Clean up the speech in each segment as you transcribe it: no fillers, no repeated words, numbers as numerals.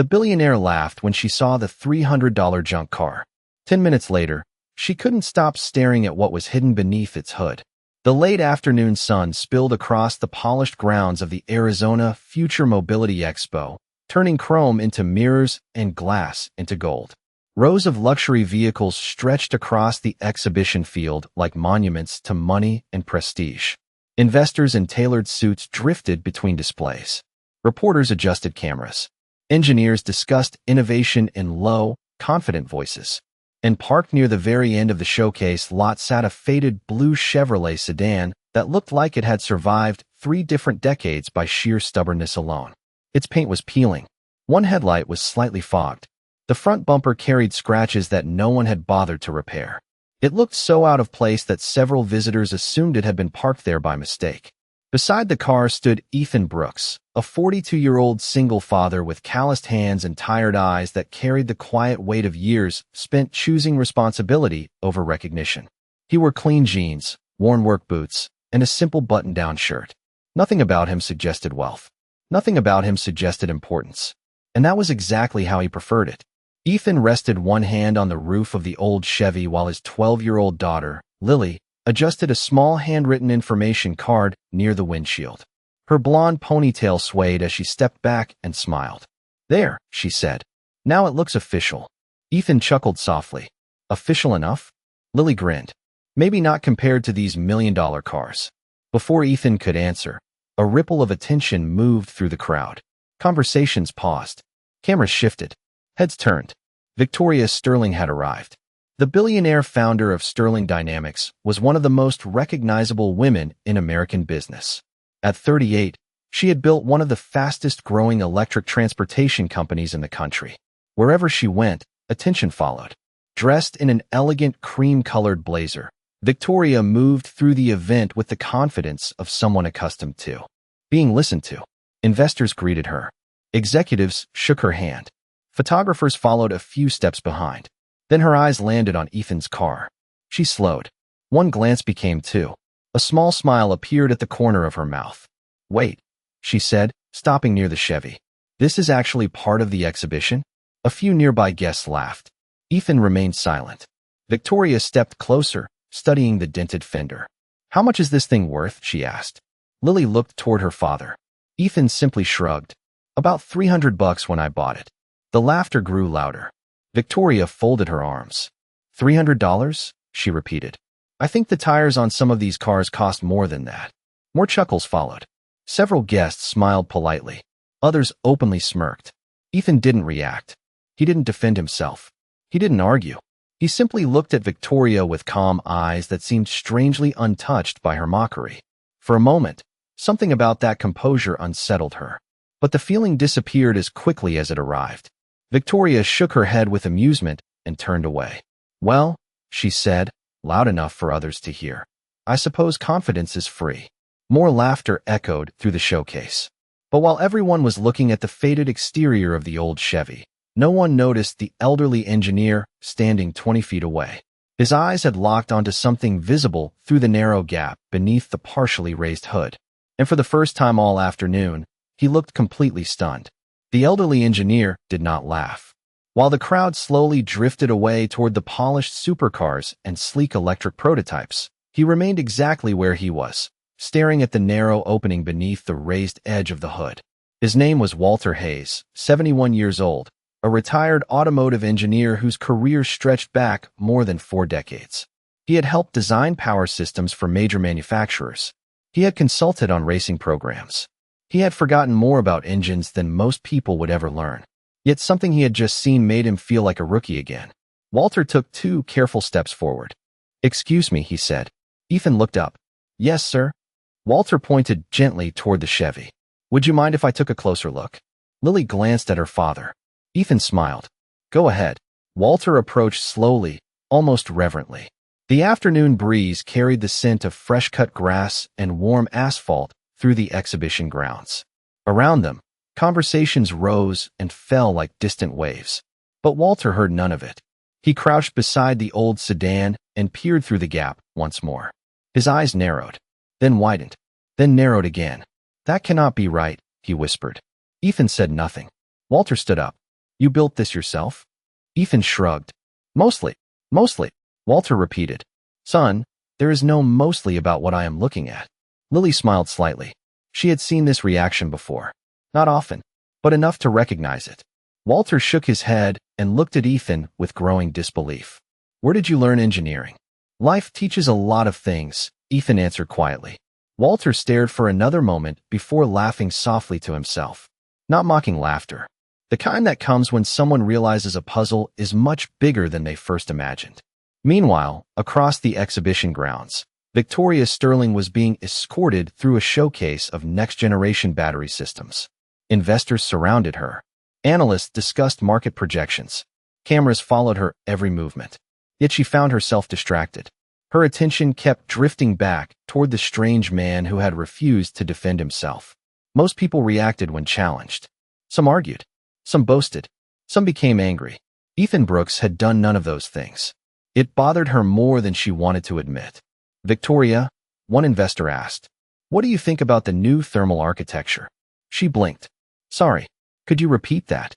The billionaire laughed when she saw the $300 junk car. 10 minutes later, she couldn't stop staring at what was hidden beneath its hood. The late afternoon sun spilled across the polished grounds of the Arizona Future Mobility Expo, turning chrome into mirrors and glass into gold. Rows of luxury vehicles stretched across the exhibition field like monuments to money and prestige. Investors in tailored suits drifted between displays. Reporters adjusted cameras. Engineers discussed innovation in low, confident voices. And parked near the very end of the showcase lot sat a faded blue Chevrolet sedan that looked like it had survived 3 different decades by sheer stubbornness alone. Its paint was peeling. One headlight was slightly fogged. The front bumper carried scratches that no one had bothered to repair. It looked so out of place that several visitors assumed it had been parked there by mistake. Beside the car stood Ethan Brooks, a 42-year-old single father with calloused hands and tired eyes that carried the quiet weight of years spent choosing responsibility over recognition. He wore clean jeans, worn work boots, and a simple button-down shirt. Nothing about him suggested wealth. Nothing about him suggested importance. And that was exactly how he preferred it. Ethan rested one hand on the roof of the old Chevy while his 12-year-old daughter, Lily, adjusted a small handwritten information card near the windshield. Her blonde ponytail swayed as she stepped back and smiled. "There," she said. "Now it looks official." Ethan chuckled softly. "Official enough?" Lily grinned. "Maybe not compared to these million-dollar cars." Before Ethan could answer, a ripple of attention moved through the crowd. Conversations paused. Cameras shifted. Heads turned. Victoria Sterling had arrived. The billionaire founder of Sterling Dynamics was one of the most recognizable women in American business. At 38, she had built one of the fastest-growing electric transportation companies in the country. Wherever she went, attention followed. Dressed in an elegant cream-colored blazer, Victoria moved through the event with the confidence of someone accustomed to being listened to. Investors greeted her. Executives shook her hand. Photographers followed a few steps behind. Then her eyes landed on Ethan's car. She slowed. One glance became 2. A small smile appeared at the corner of her mouth. "Wait," she said, stopping near the Chevy. "This is actually part of the exhibition?" A few nearby guests laughed. Ethan remained silent. Victoria stepped closer, studying the dented fender. "How much is this thing worth?" she asked. Lily looked toward her father. Ethan simply shrugged. "About $300 when I bought it." The laughter grew louder. Victoria folded her arms. $300? She repeated. "I think the tires on some of these cars cost more than that." More chuckles followed. Several guests smiled politely. Others openly smirked. Ethan didn't react. He didn't defend himself. He didn't argue. He simply looked at Victoria with calm eyes that seemed strangely untouched by her mockery. For a moment, something about that composure unsettled her. But the feeling disappeared as quickly as it arrived. Victoria shook her head with amusement and turned away. "Well," she said, loud enough for others to hear, "I suppose confidence is free." More laughter echoed through the showcase. But while everyone was looking at the faded exterior of the old Chevy, no one noticed the elderly engineer standing 20 feet away. His eyes had locked onto something visible through the narrow gap beneath the partially raised hood. And for the first time all afternoon, he looked completely stunned. The elderly engineer did not laugh. While the crowd slowly drifted away toward the polished supercars and sleek electric prototypes, he remained exactly where he was, staring at the narrow opening beneath the raised edge of the hood. His name was Walter Hayes, 71 years old, a retired automotive engineer whose career stretched back more than 4 decades. He had helped design power systems for major manufacturers. He had consulted on racing programs. He had forgotten more about engines than most people would ever learn. Yet something he had just seen made him feel like a rookie again. Walter took 2 careful steps forward. "Excuse me," he said. Ethan looked up. "Yes, sir." Walter pointed gently toward the Chevy. "Would you mind if I took a closer look?" Lily glanced at her father. Ethan smiled. "Go ahead." Walter approached slowly, almost reverently. The afternoon breeze carried the scent of fresh-cut grass and warm asphalt through the exhibition grounds. Around them, conversations rose and fell like distant waves. But Walter heard none of it. He crouched beside the old sedan and peered through the gap once more. His eyes narrowed, then widened, then narrowed again. "That cannot be right," he whispered. Ethan said nothing. Walter stood up. You built this yourself? Ethan shrugged. Mostly. Mostly. Walter repeated. Son, there is no mostly about what I am looking at. Lily smiled slightly. She had seen this reaction before. Not often, but enough to recognize it. Walter shook his head and looked at Ethan with growing disbelief. Where did you learn engineering? Life teaches a lot of things, Ethan answered quietly. Walter stared for another moment before laughing softly to himself. Not mocking laughter. The kind that comes when someone realizes a puzzle is much bigger than they first imagined. Meanwhile, across the exhibition grounds, Victoria Sterling was being escorted through a showcase of next-generation battery systems. Investors surrounded her. Analysts discussed market projections. Cameras followed her every movement. Yet she found herself distracted. Her attention kept drifting back toward the strange man who had refused to defend himself. Most people reacted when challenged. Some argued. Some boasted. Some became angry. Ethan Brooks had done none of those things. It bothered her more than she wanted to admit. Victoria, one investor asked, what do you think about the new thermal architecture? She blinked. Sorry, could you repeat that?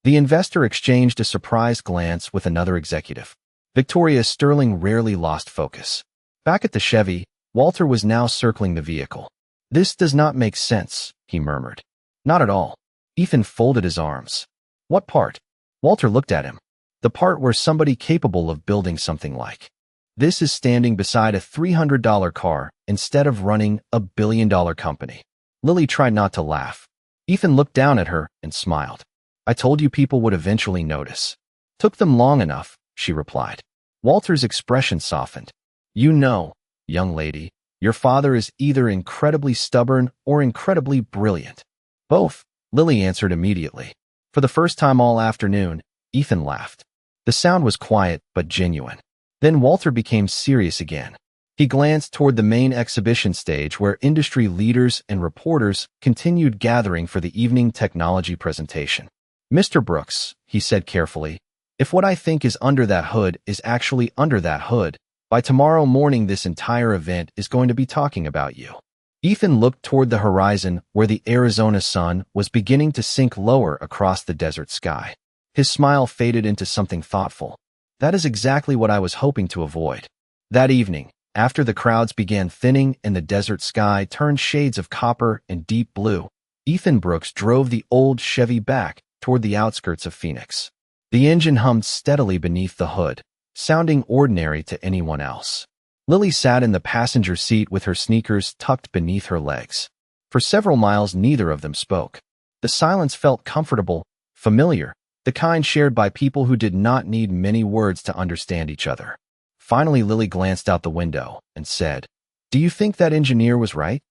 The investor exchanged a surprised glance with another executive. Victoria Sterling rarely lost focus. Back at the Chevy, Walter was now circling the vehicle. This does not make sense, he murmured. Not at all. Ethan folded his arms. What part? Walter looked at him. The part where somebody capable of building something like this is standing beside a $300 car instead of running a billion-dollar company. Lily tried not to laugh. Ethan looked down at her and smiled. I told you people would eventually notice. Took them long enough, she replied. Walter's expression softened. You know, young lady, your father is either incredibly stubborn or incredibly brilliant. Both, Lily answered immediately. For the first time all afternoon, Ethan laughed. The sound was quiet but genuine. Then Walter became serious again. He glanced toward the main exhibition stage where industry leaders and reporters continued gathering for the evening technology presentation. Mr. Brooks, he said carefully, if what I think is under that hood is actually under that hood, by tomorrow morning this entire event is going to be talking about you. Ethan looked toward the horizon where the Arizona sun was beginning to sink lower across the desert sky. His smile faded into something thoughtful. That is exactly what I was hoping to avoid. That evening, after the crowds began thinning and the desert sky turned shades of copper and deep blue, Ethan Brooks drove the old Chevy back toward the outskirts of Phoenix. The engine hummed steadily beneath the hood, sounding ordinary to anyone else. Lily sat in the passenger seat with her sneakers tucked beneath her legs. For several miles, neither of them spoke. The silence felt comfortable, familiar, the kind shared by people who did not need many words to understand each other. Finally, Lily glanced out the window and said, Do you think that engineer was right?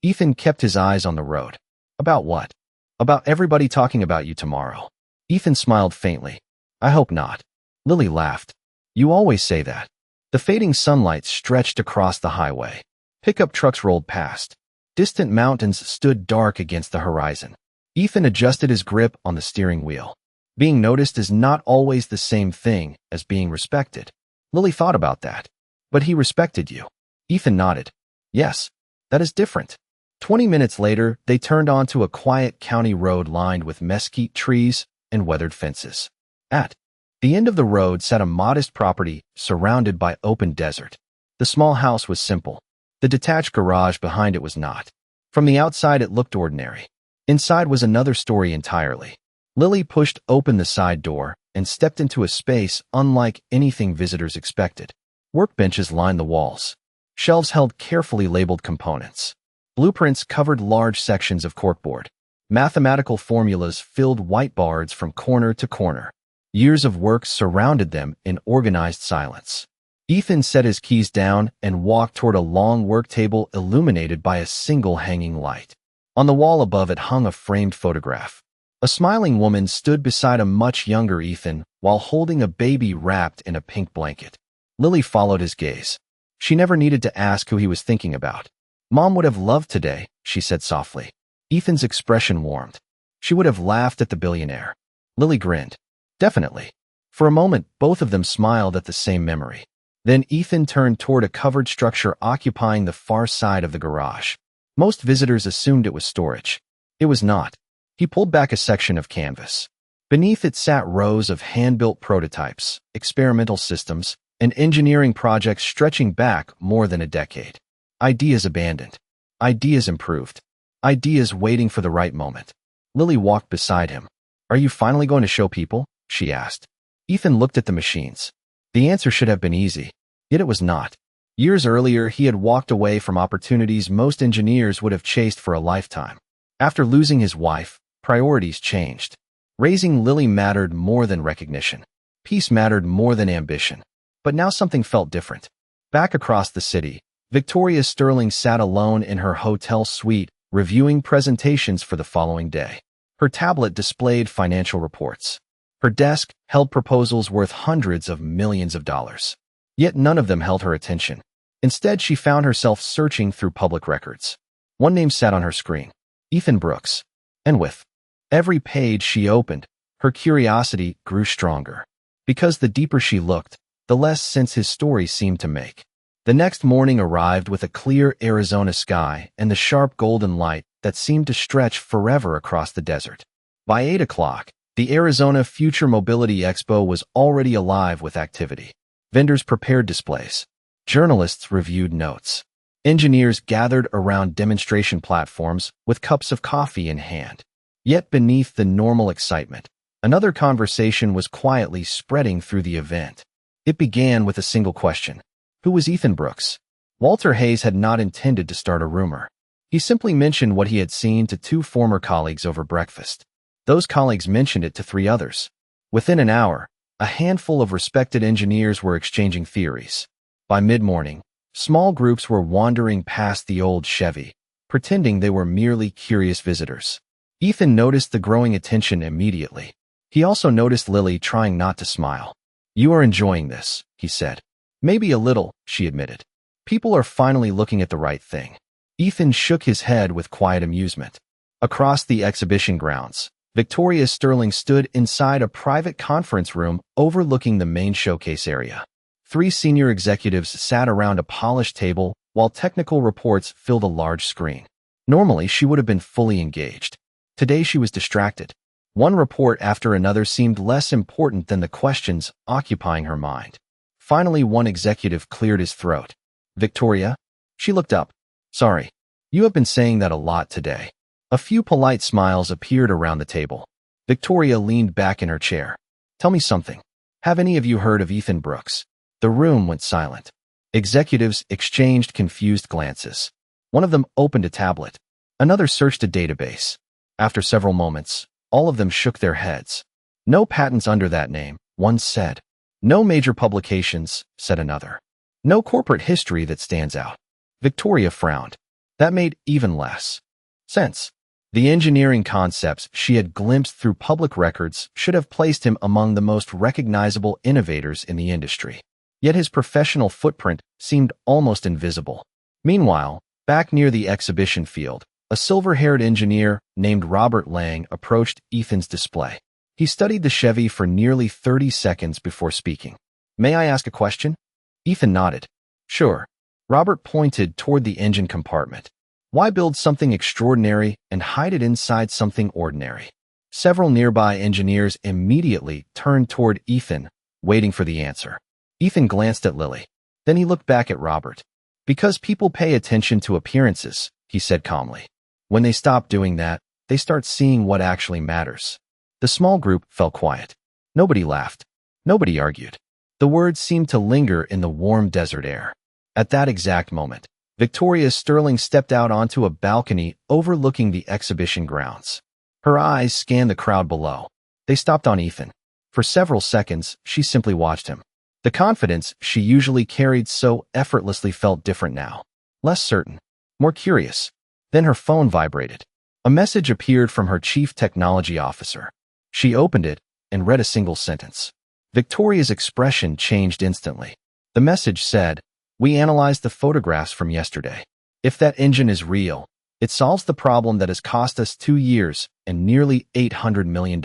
Ethan kept his eyes on the road. About what? About everybody talking about you tomorrow. Ethan smiled faintly. I hope not. Lily laughed. You always say that. The fading sunlight stretched across the highway. Pickup trucks rolled past. Distant mountains stood dark against the horizon. Ethan adjusted his grip on the steering wheel. Being noticed is not always the same thing as being respected. Lily thought about that. But he respected you. Ethan nodded. Yes, that is different. 20 minutes later, they turned onto a quiet county road lined with mesquite trees and weathered fences. At the end of the road sat a modest property surrounded by open desert. The small house was simple. The detached garage behind it was not. From the outside, it looked ordinary. Inside was another story entirely. Lily pushed open the side door and stepped into a space unlike anything visitors expected. Workbenches lined the walls. Shelves held carefully labeled components. Blueprints covered large sections of corkboard. Mathematical formulas filled whiteboards from corner to corner. Years of work surrounded them in organized silence. Ethan set his keys down and walked toward a long work table illuminated by a single hanging light. On the wall above it hung a framed photograph. A smiling woman stood beside a much younger Ethan while holding a baby wrapped in a pink blanket. Lily followed his gaze. She never needed to ask who he was thinking about. Mom would have loved today, she said softly. Ethan's expression warmed. She would have laughed at the billionaire. Lily grinned. Definitely. For a moment, both of them smiled at the same memory. Then Ethan turned toward a covered structure occupying the far side of the garage. Most visitors assumed it was storage. It was not. He pulled back a section of canvas. Beneath it sat rows of hand-built prototypes, experimental systems, and engineering projects stretching back more than a decade. Ideas abandoned. Ideas improved. Ideas waiting for the right moment. Lily walked beside him. "Are you finally going to show people?" she asked. Ethan looked at the machines. The answer should have been easy, yet it was not. Years earlier, he had walked away from opportunities most engineers would have chased for a lifetime. After losing his wife, priorities changed. Raising Lily mattered more than recognition. Peace mattered more than ambition. But now something felt different. Back across the city, Victoria Sterling sat alone in her hotel suite, reviewing presentations for the following day. Her tablet displayed financial reports. Her desk held proposals worth hundreds of millions of dollars. Yet none of them held her attention. Instead, she found herself searching through public records. One name sat on her screen: Ethan Brooks. And with every page she opened, her curiosity grew stronger. Because the deeper she looked, the less sense his story seemed to make. The next morning arrived with a clear Arizona sky and the sharp golden light that seemed to stretch forever across the desert. By 8 o'clock, the Arizona Future Mobility Expo was already alive with activity. Vendors prepared displays. Journalists reviewed notes. Engineers gathered around demonstration platforms with cups of coffee in hand. Yet beneath the normal excitement, another conversation was quietly spreading through the event. It began with a single question. Who was Ethan Brooks? Walter Hayes had not intended to start a rumor. He simply mentioned what he had seen to 2 former colleagues over breakfast. Those colleagues mentioned it to 3 others. Within an hour, a handful of respected engineers were exchanging theories. By mid-morning, small groups were wandering past the old Chevy, pretending they were merely curious visitors. Ethan noticed the growing attention immediately. He also noticed Lily trying not to smile. "You are enjoying this," he said. "Maybe a little," she admitted. "People are finally looking at the right thing." Ethan shook his head with quiet amusement. Across the exhibition grounds, Victoria Sterling stood inside a private conference room overlooking the main showcase area. 3 senior executives sat around a polished table while technical reports filled a large screen. Normally, she would have been fully engaged. Today, she was distracted. One report after another seemed less important than the questions occupying her mind. Finally, one executive cleared his throat. "Victoria?" She looked up. "Sorry. You have been saying that a lot today." A few polite smiles appeared around the table. Victoria leaned back in her chair. "Tell me something. Have any of you heard of Ethan Brooks?" The room went silent. Executives exchanged confused glances. One of them opened a tablet. Another searched a database. After several moments, all of them shook their heads. "No patents under that name," one said. "No major publications," said another. "No corporate history that stands out." Victoria frowned. That made even less sense. The engineering concepts she had glimpsed through public records should have placed him among the most recognizable innovators in the industry. Yet his professional footprint seemed almost invisible. Meanwhile, back near the exhibition field, a silver-haired engineer named Robert Lang approached Ethan's display. He studied the Chevy for nearly 30 seconds before speaking. "May I ask a question?" Ethan nodded. "Sure." Robert pointed toward the engine compartment. "Why build something extraordinary and hide it inside something ordinary?" Several nearby engineers immediately turned toward Ethan, waiting for the answer. Ethan glanced at Lily. Then he looked back at Robert. "Because people pay attention to appearances," he said calmly. "When they stop doing that, they start seeing what actually matters." The small group fell quiet. Nobody laughed. Nobody argued. The words seemed to linger in the warm desert air. At that exact moment, Victoria Sterling stepped out onto a balcony overlooking the exhibition grounds. Her eyes scanned the crowd below. They stopped on Ethan. For several seconds, she simply watched him. The confidence she usually carried so effortlessly felt different now. Less certain. More curious. Then her phone vibrated. A message appeared from her chief technology officer. She opened it and read a single sentence. Victoria's expression changed instantly. The message said, "We analyzed the photographs from yesterday. If that engine is real, it solves the problem that has cost us 2 years and nearly $800 million.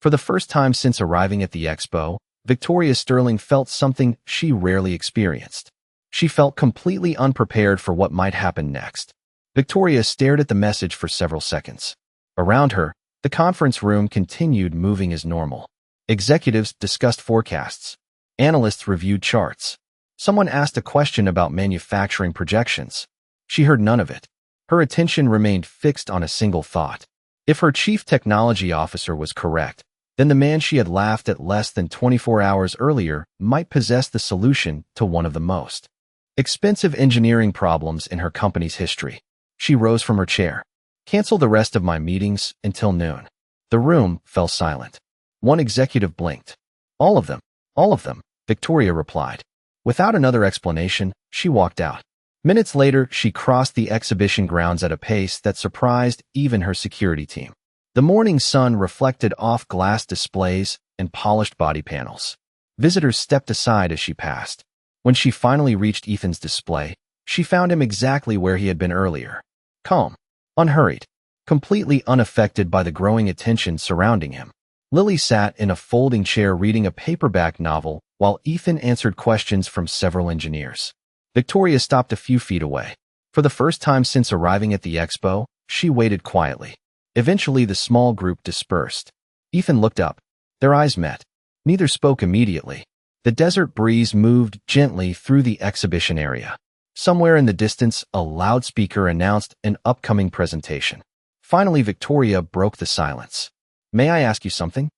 For the first time since arriving at the expo, Victoria Sterling felt something she rarely experienced. She felt completely unprepared for what might happen next. Victoria stared at the message for several seconds. Around her, The conference room continued moving as normal. Executives discussed forecasts. Analysts reviewed charts. Someone asked a question about manufacturing projections. She heard none of it. Her attention remained fixed on a single thought. If her chief technology officer was correct, then the man she had laughed at less than 24 hours earlier might possess the solution to one of the most expensive engineering problems in her company's history. She rose from her chair. Cancel the rest of my meetings until noon. The room fell silent. One executive blinked. All of them, Victoria replied. Without another explanation, she walked out. Minutes later, she crossed the exhibition grounds at a pace that surprised even her security team. The morning sun reflected off glass displays and polished body panels. Visitors stepped aside as she passed. When she finally reached Ethan's display, she found him exactly where he had been earlier. Calm, unhurried, completely unaffected by the growing attention surrounding him. Lily sat in a folding chair reading a paperback novel while Ethan answered questions from several engineers. Victoria stopped a few feet away. For the first time since arriving at the expo, she waited quietly. Eventually, the small group dispersed. Ethan looked up. Their eyes met. Neither spoke immediately. The desert breeze moved gently through the exhibition area. Somewhere in the distance, a loudspeaker announced an upcoming presentation. Finally, Victoria broke the silence. May I ask you something?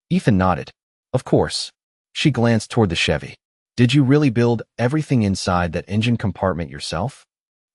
Ethan nodded. Of course. She glanced toward the Chevy. Did you really build everything inside that engine compartment yourself?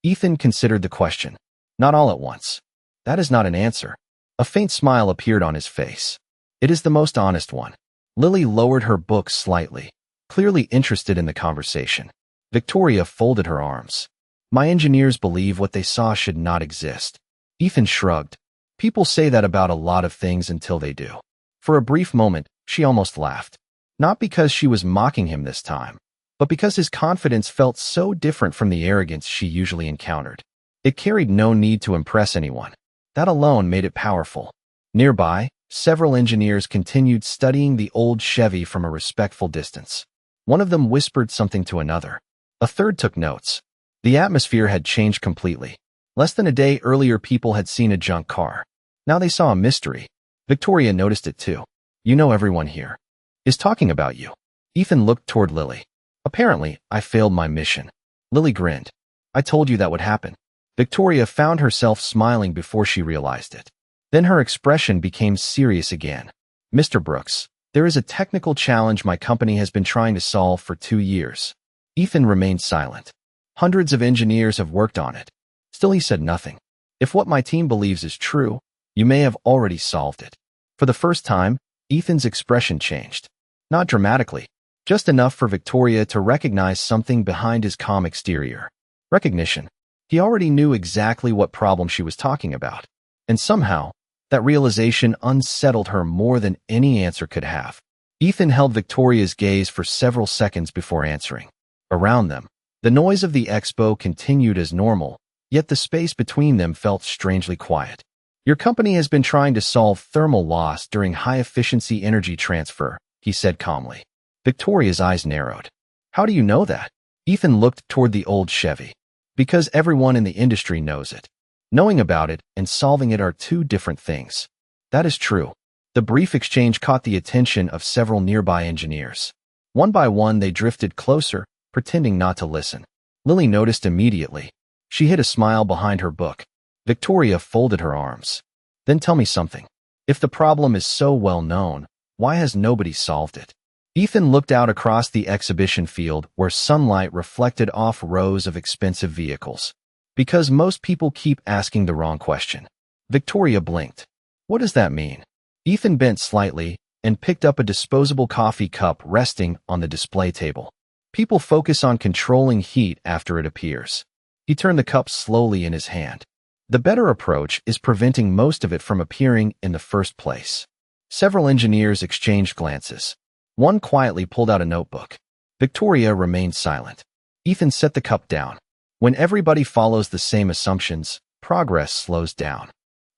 Ethan considered the question. Not all at once. That is not an answer. A faint smile appeared on his face. It is the most honest one. Lily lowered her book slightly, clearly interested in the conversation. Victoria folded her arms. My engineers believe what they saw should not exist. Ethan shrugged. People say that about a lot of things until they do. For a brief moment, she almost laughed. Not because she was mocking him this time, but because his confidence felt so different from the arrogance she usually encountered. It carried no need to impress anyone. That alone made it powerful. Nearby, several engineers continued studying the old Chevy from a respectful distance. One of them whispered something to another. A third took notes. The atmosphere had changed completely. Less than a day earlier, people had seen a junk car. Now they saw a mystery. Victoria noticed it too. You know, everyone here is talking about you. Ethan looked toward Lily. Apparently, I failed my mission. Lily grinned. I told you that would happen. Victoria found herself smiling before she realized it. Then her expression became serious again. Mr. Brooks, there is a technical challenge my company has been trying to solve for 2 years. Ethan remained silent. Hundreds of engineers have worked on it. Still, he said nothing. If what my team believes is true, you may have already solved it. For the first time, Ethan's expression changed. Not dramatically, just enough for Victoria to recognize something behind his calm exterior. Recognition. He already knew exactly what problem she was talking about. And somehow, that realization unsettled her more than any answer could have. Ethan held Victoria's gaze for several seconds before answering. Around them, the noise of the expo continued as normal, yet the space between them felt strangely quiet. Your company has been trying to solve thermal loss during high-efficiency energy transfer, he said calmly. Victoria's eyes narrowed. How do you know that? Ethan looked toward the old Chevy. Because everyone in the industry knows it. Knowing about it and solving it are two different things. That is true. The brief exchange caught the attention of several nearby engineers. One by one, they drifted closer, pretending not to listen. Lily noticed immediately. She hid a smile behind her book. Victoria folded her arms. Then tell me something. If the problem is so well known, why has nobody solved it? Ethan looked out across the exhibition field where sunlight reflected off rows of expensive vehicles. Because most people keep asking the wrong question. Victoria blinked. What does that mean? Ethan bent slightly and picked up a disposable coffee cup resting on the display table. People focus on controlling heat after it appears. He turned the cup slowly in his hand. The better approach is preventing most of it from appearing in the first place. Several engineers exchanged glances. One quietly pulled out a notebook. Victoria remained silent. Ethan set the cup down. When everybody follows the same assumptions, progress slows down.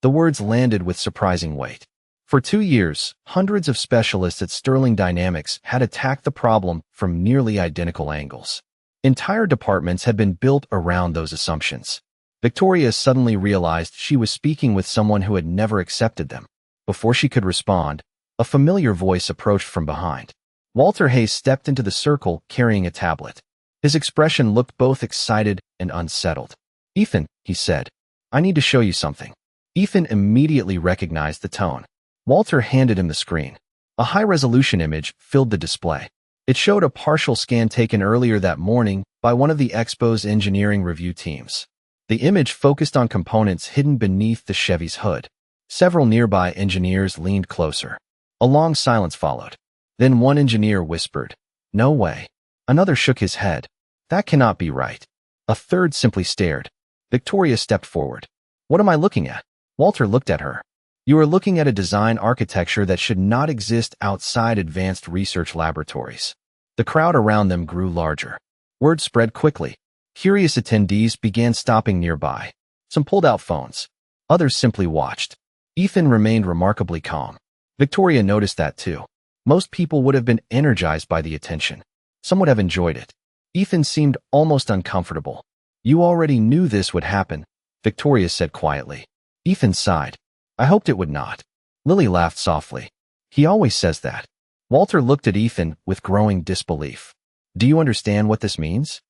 The words landed with surprising weight. For 2 years, hundreds of specialists at Sterling Dynamics had attacked the problem from nearly identical angles. Entire departments had been built around those assumptions. Victoria suddenly realized she was speaking with someone who had never accepted them. Before she could respond, a familiar voice approached from behind. Walter Hayes stepped into the circle carrying a tablet. His expression looked both excited and unsettled. "Ethan," he said, "I need to show you something." Ethan immediately recognized the tone. Walter handed him the screen. A high-resolution image filled the display. It showed a partial scan taken earlier that morning by one of the Expo's engineering review teams. The image focused on components hidden beneath the Chevy's hood. Several nearby engineers leaned closer. A long silence followed. Then one engineer whispered, "No way." Another shook his head. "That cannot be right." A third simply stared. Victoria stepped forward. "What am I looking at?" Walter looked at her. "You are looking at a design architecture that should not exist outside advanced research laboratories." The crowd around them grew larger. Word spread quickly. Curious attendees began stopping nearby. Some pulled out phones. Others simply watched. Ethan remained remarkably calm. Victoria noticed that too. Most people would have been energized by the attention. Some would have enjoyed it. Ethan seemed almost uncomfortable. "You already knew this would happen," Victoria said quietly. Ethan sighed. "I hoped it would not." Lily laughed softly. "He always says that." Walter looked at Ethan with growing disbelief. "Do you understand what this means?"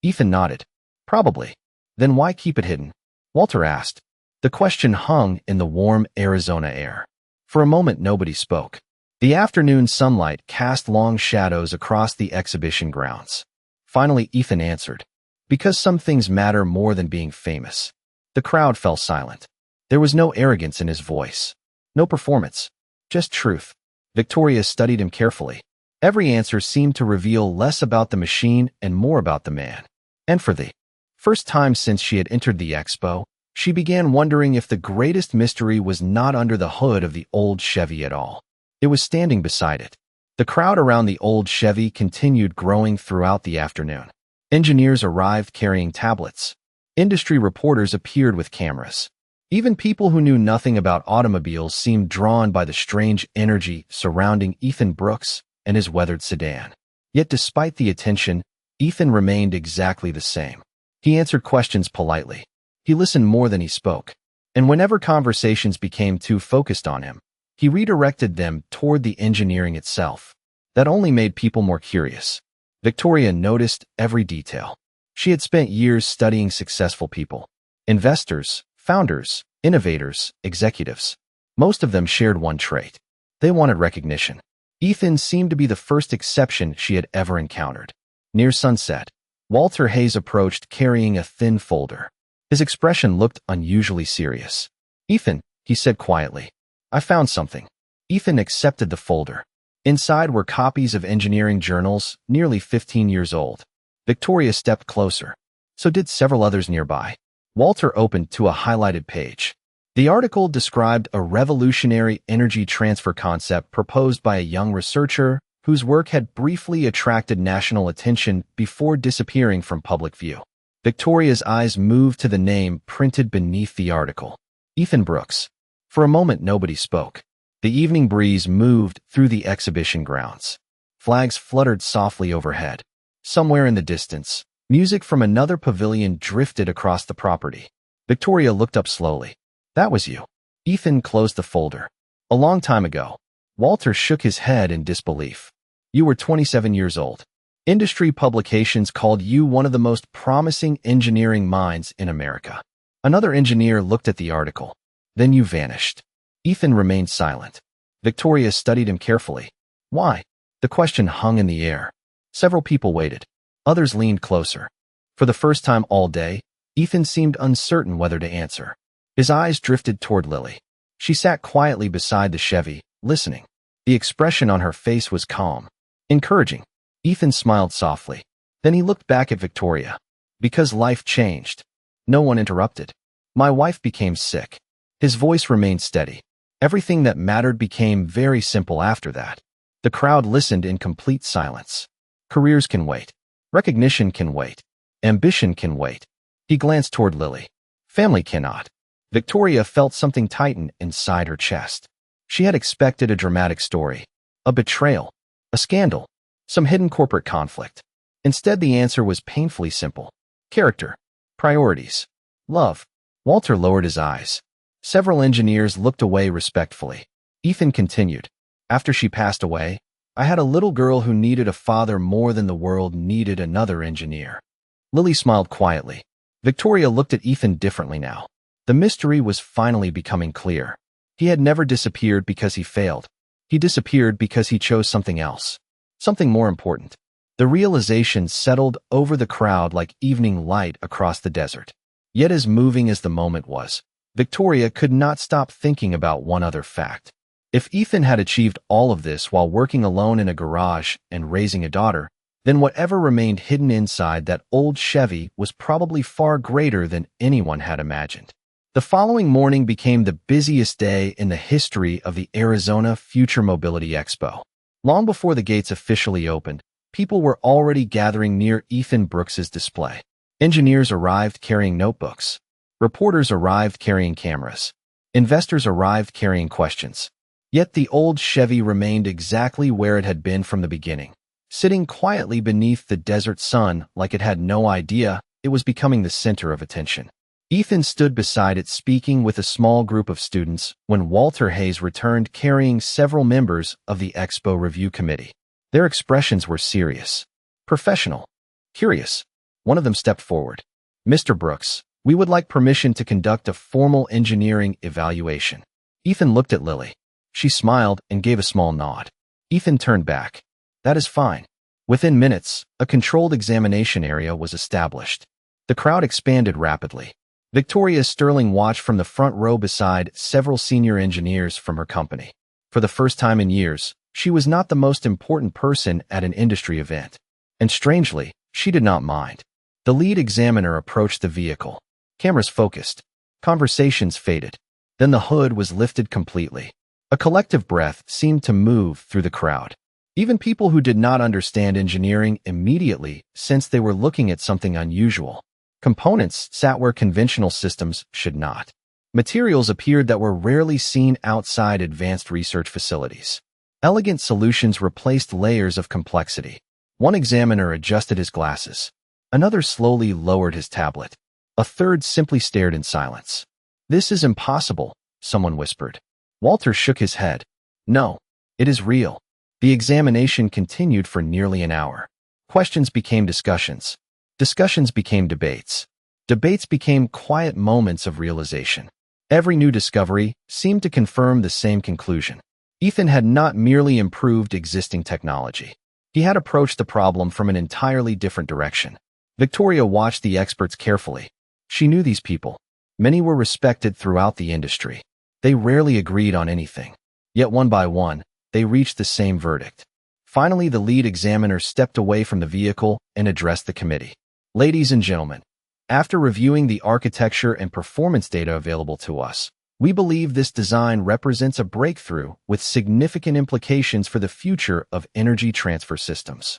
Ethan nodded. "Probably." "Then why keep it hidden?" Walter asked. The question hung in the warm Arizona air. For a moment, nobody spoke. The afternoon sunlight cast long shadows across the exhibition grounds. Finally, Ethan answered, "Because some things matter more than being famous." The crowd fell silent. There was no arrogance in his voice. No performance. Just truth. Victoria studied him carefully. Every answer seemed to reveal less about the machine and more about the man. And for the first time since she had entered the expo, she began wondering if the greatest mystery was not under the hood of the old Chevy at all. It was standing beside it. The crowd around the old Chevy continued growing throughout the afternoon. Engineers arrived carrying tablets. Industry reporters appeared with cameras. Even people who knew nothing about automobiles seemed drawn by the strange energy surrounding Ethan Brooks and his weathered sedan. Yet despite the attention, Ethan remained exactly the same. He answered questions politely. He listened more than he spoke. And whenever conversations became too focused on him, he redirected them toward the engineering itself. That only made people more curious. Victoria noticed every detail. She had spent years studying successful people. Investors, founders, innovators, executives. Most of them shared one trait. They wanted recognition. Ethan seemed to be the first exception she had ever encountered. Near sunset, Walter Hayes approached carrying a thin folder. His expression looked unusually serious. "Ethan," he said quietly, "I found something." Ethan accepted the folder. Inside were copies of engineering journals, nearly 15 years old. Victoria stepped closer. So did several others nearby. Walter opened to a highlighted page. The article described a revolutionary energy transfer concept proposed by a young researcher whose work had briefly attracted national attention before disappearing from public view. Victoria's eyes moved to the name printed beneath the article. Ethan Brooks. For a moment, nobody spoke. The evening breeze moved through the exhibition grounds. Flags fluttered softly overhead. Somewhere in the distance, music from another pavilion drifted across the property. Victoria looked up slowly. "That was you." Ethan closed the folder. "A long time ago." Walter shook his head in disbelief. "You were 27 years old. Industry publications called you one of the most promising engineering minds in America." Another engineer looked at the article. "Then you vanished." Ethan remained silent. Victoria studied him carefully. "Why?" The question hung in the air. Several people waited. Others leaned closer. For the first time all day, Ethan seemed uncertain whether to answer. His eyes drifted toward Lily. She sat quietly beside the Chevy, listening. The expression on her face was calm, encouraging. Ethan smiled softly. Then he looked back at Victoria. "Because life changed." No one interrupted. "My wife became sick." His voice remained steady. Everything that mattered became very simple after that. The crowd listened in complete silence. Careers can wait. Recognition can wait. Ambition can wait. He glanced toward Lily. Family cannot. Victoria felt something tighten inside her chest. She had expected a dramatic story. A betrayal. A scandal. Some hidden corporate conflict. Instead, the answer was painfully simple. Character. Priorities. Love. Walter lowered his eyes. Several engineers looked away respectfully. Ethan continued. After she passed away, I had a little girl who needed a father more than the world needed another engineer. Lily smiled quietly. Victoria looked at Ethan differently now. The mystery was finally becoming clear. He had never disappeared because he failed. He disappeared because he chose something else. Something more important. The realization settled over the crowd like evening light across the desert. Yet as moving as the moment was, Victoria could not stop thinking about one other fact. If Ethan had achieved all of this while working alone in a garage and raising a daughter, then whatever remained hidden inside that old Chevy was probably far greater than anyone had imagined. The following morning became the busiest day in the history of the Arizona Future Mobility Expo. Long before the gates officially opened, people were already gathering near Ethan Brooks's display. Engineers arrived carrying notebooks. Reporters arrived carrying cameras. Investors arrived carrying questions. Yet the old Chevy remained exactly where it had been from the beginning, sitting quietly beneath the desert sun like it had no idea it was becoming the center of attention. Ethan stood beside it speaking with a small group of students when Walter Hayes returned carrying several members of the Expo Review Committee. Their expressions were serious, professional, curious. One of them stepped forward. Mr. Brooks, we would like permission to conduct a formal engineering evaluation. Ethan looked at Lily. She smiled and gave a small nod. Ethan turned back. That is fine. Within minutes, a controlled examination area was established. The crowd expanded rapidly. Victoria Sterling watched from the front row beside several senior engineers from her company. For the first time in years, she was not the most important person at an industry event. And strangely, she did not mind. The lead examiner approached the vehicle. Cameras focused. Conversations faded. Then the hood was lifted completely. A collective breath seemed to move through the crowd. Even people who did not understand engineering immediately sensed they were looking at something unusual. Components sat where conventional systems should not. Materials appeared that were rarely seen outside advanced research facilities. Elegant solutions replaced layers of complexity. One examiner adjusted his glasses. Another slowly lowered his tablet. A third simply stared in silence. This is impossible, someone whispered. Walter shook his head. No, it is real. The examination continued for nearly an hour. Questions became discussions. Discussions became debates. Debates became quiet moments of realization. Every new discovery seemed to confirm the same conclusion. Ethan had not merely improved existing technology. He had approached the problem from an entirely different direction. Victoria watched the experts carefully. She knew these people. Many were respected throughout the industry. They rarely agreed on anything. Yet one by one, they reached the same verdict. Finally, the lead examiner stepped away from the vehicle and addressed the committee. Ladies and gentlemen, after reviewing the architecture and performance data available to us, we believe this design represents a breakthrough with significant implications for the future of energy transfer systems.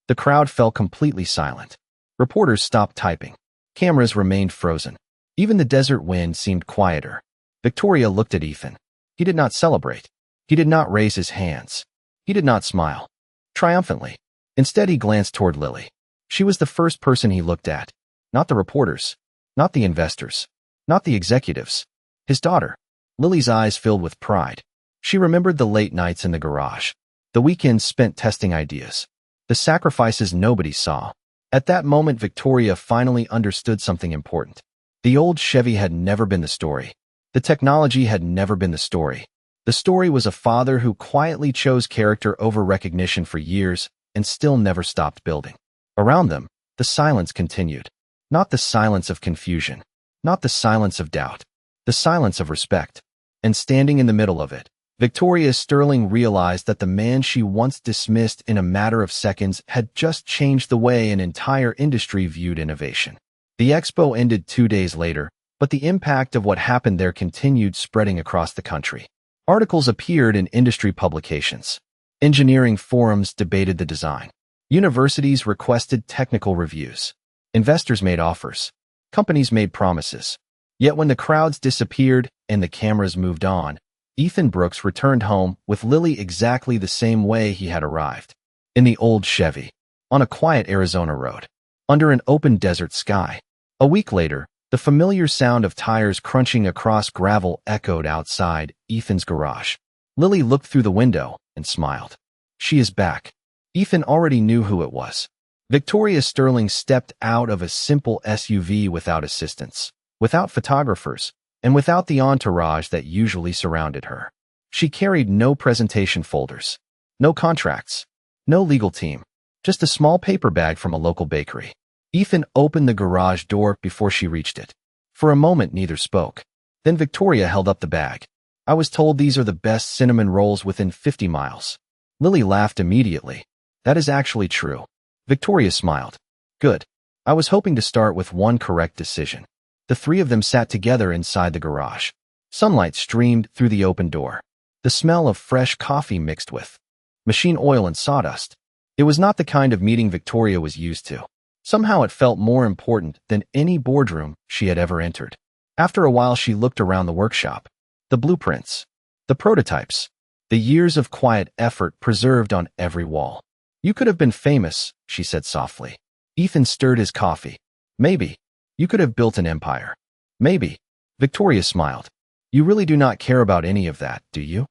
The crowd fell completely silent. Reporters stopped typing. Cameras remained frozen. Even the desert wind seemed quieter. Victoria looked at Ethan. He did not celebrate. He did not raise his hands. He did not smile triumphantly. Instead, he glanced toward Lily. She was the first person he looked at. Not the reporters. Not the investors. Not the executives. His daughter. Lily's eyes filled with pride. She remembered the late nights in the garage. The weekends spent testing ideas. The sacrifices nobody saw. At that moment, Victoria finally understood something important. The old Chevy had never been the story. The technology had never been the story. The story was a father who quietly chose character over recognition for years and still never stopped building. Around them, the silence continued. Not the silence of confusion. Not the silence of doubt. The silence of respect. And standing in the middle of it, Victoria Sterling realized that the man she once dismissed in a matter of seconds had just changed the way an entire industry viewed innovation. The expo ended 2 days later, but the impact of what happened there continued spreading across the country. Articles appeared in industry publications. Engineering forums debated the design. Universities requested technical reviews. Investors made offers. Companies made promises. Yet when the crowds disappeared and the cameras moved on, Ethan Brooks returned home with Lily exactly the same way he had arrived. In the old Chevy. On a quiet Arizona road. Under an open desert sky. A week later, the familiar sound of tires crunching across gravel echoed outside Ethan's garage. Lily looked through the window and smiled. She is back. Ethan already knew who it was. Victoria Sterling stepped out of a simple SUV without assistance, without photographers, and without the entourage that usually surrounded her. She carried no presentation folders, no contracts, no legal team, just a small paper bag from a local bakery. Ethan opened the garage door before she reached it. For a moment, neither spoke. Then Victoria held up the bag. I was told these are the best cinnamon rolls within 50 miles. Lily laughed immediately. That is actually true. Victoria smiled. Good. I was hoping to start with one correct decision. The three of them sat together inside the garage. Sunlight streamed through the open door. The smell of fresh coffee mixed with machine oil and sawdust. It was not the kind of meeting Victoria was used to. Somehow it felt more important than any boardroom she had ever entered. After a while, she looked around the workshop. The blueprints, the prototypes, the years of quiet effort preserved on every wall. You could have been famous, she said softly. Ethan stirred his coffee. Maybe. You could have built an empire. Maybe. Victoria smiled. You really do not care about any of that, do you?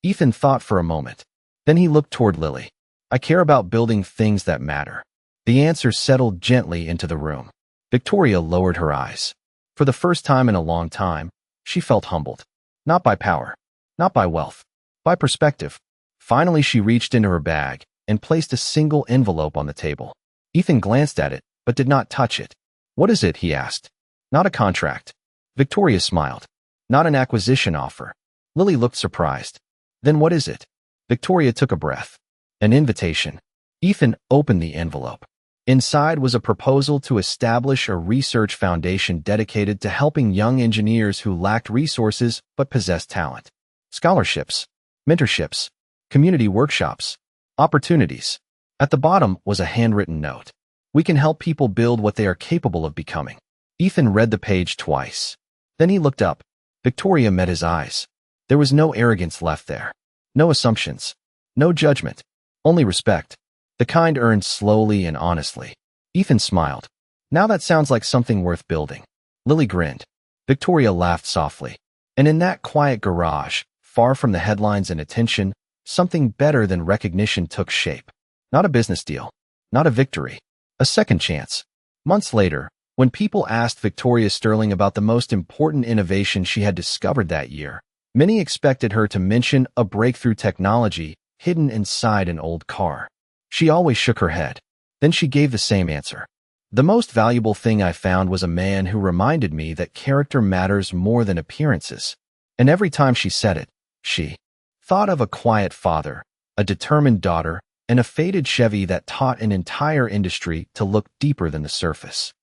Ethan thought for a moment. Then he looked toward Lily. I care about building things that matter. The answer settled gently into the room. Victoria lowered her eyes. For the first time in a long time, she felt humbled. Not by power, not by wealth, by perspective. Finally, she reached into her bag and placed a single envelope on the table. Ethan glanced at it, but did not touch it. What is it? He asked. Not a contract. Victoria smiled. Not an acquisition offer. Lily looked surprised. Then what is it? Victoria took a breath. An invitation. Ethan opened the envelope. Inside was a proposal to establish a research foundation dedicated to helping young engineers who lacked resources but possessed talent. Scholarships, mentorships, community workshops, opportunities. At the bottom was a handwritten note. We can help people build what they are capable of becoming. Ethan read the page twice. Then he looked up. Victoria met his eyes. There was no arrogance left there. No assumptions. No judgment. Only respect. The kind earned slowly and honestly. Ethan smiled. Now that sounds like something worth building. Lily grinned. Victoria laughed softly. And in that quiet garage, far from the headlines and attention, something better than recognition took shape. Not a business deal. Not a victory. A second chance. Months later, when people asked Victoria Sterling about the most important innovation she had discovered that year, many expected her to mention a breakthrough technology hidden inside an old car. She always shook her head. Then she gave the same answer. The most valuable thing I found was a man who reminded me that character matters more than appearances. And every time she said it, she thought of a quiet father, a determined daughter, and a faded Chevy that taught an entire industry to look deeper than the surface.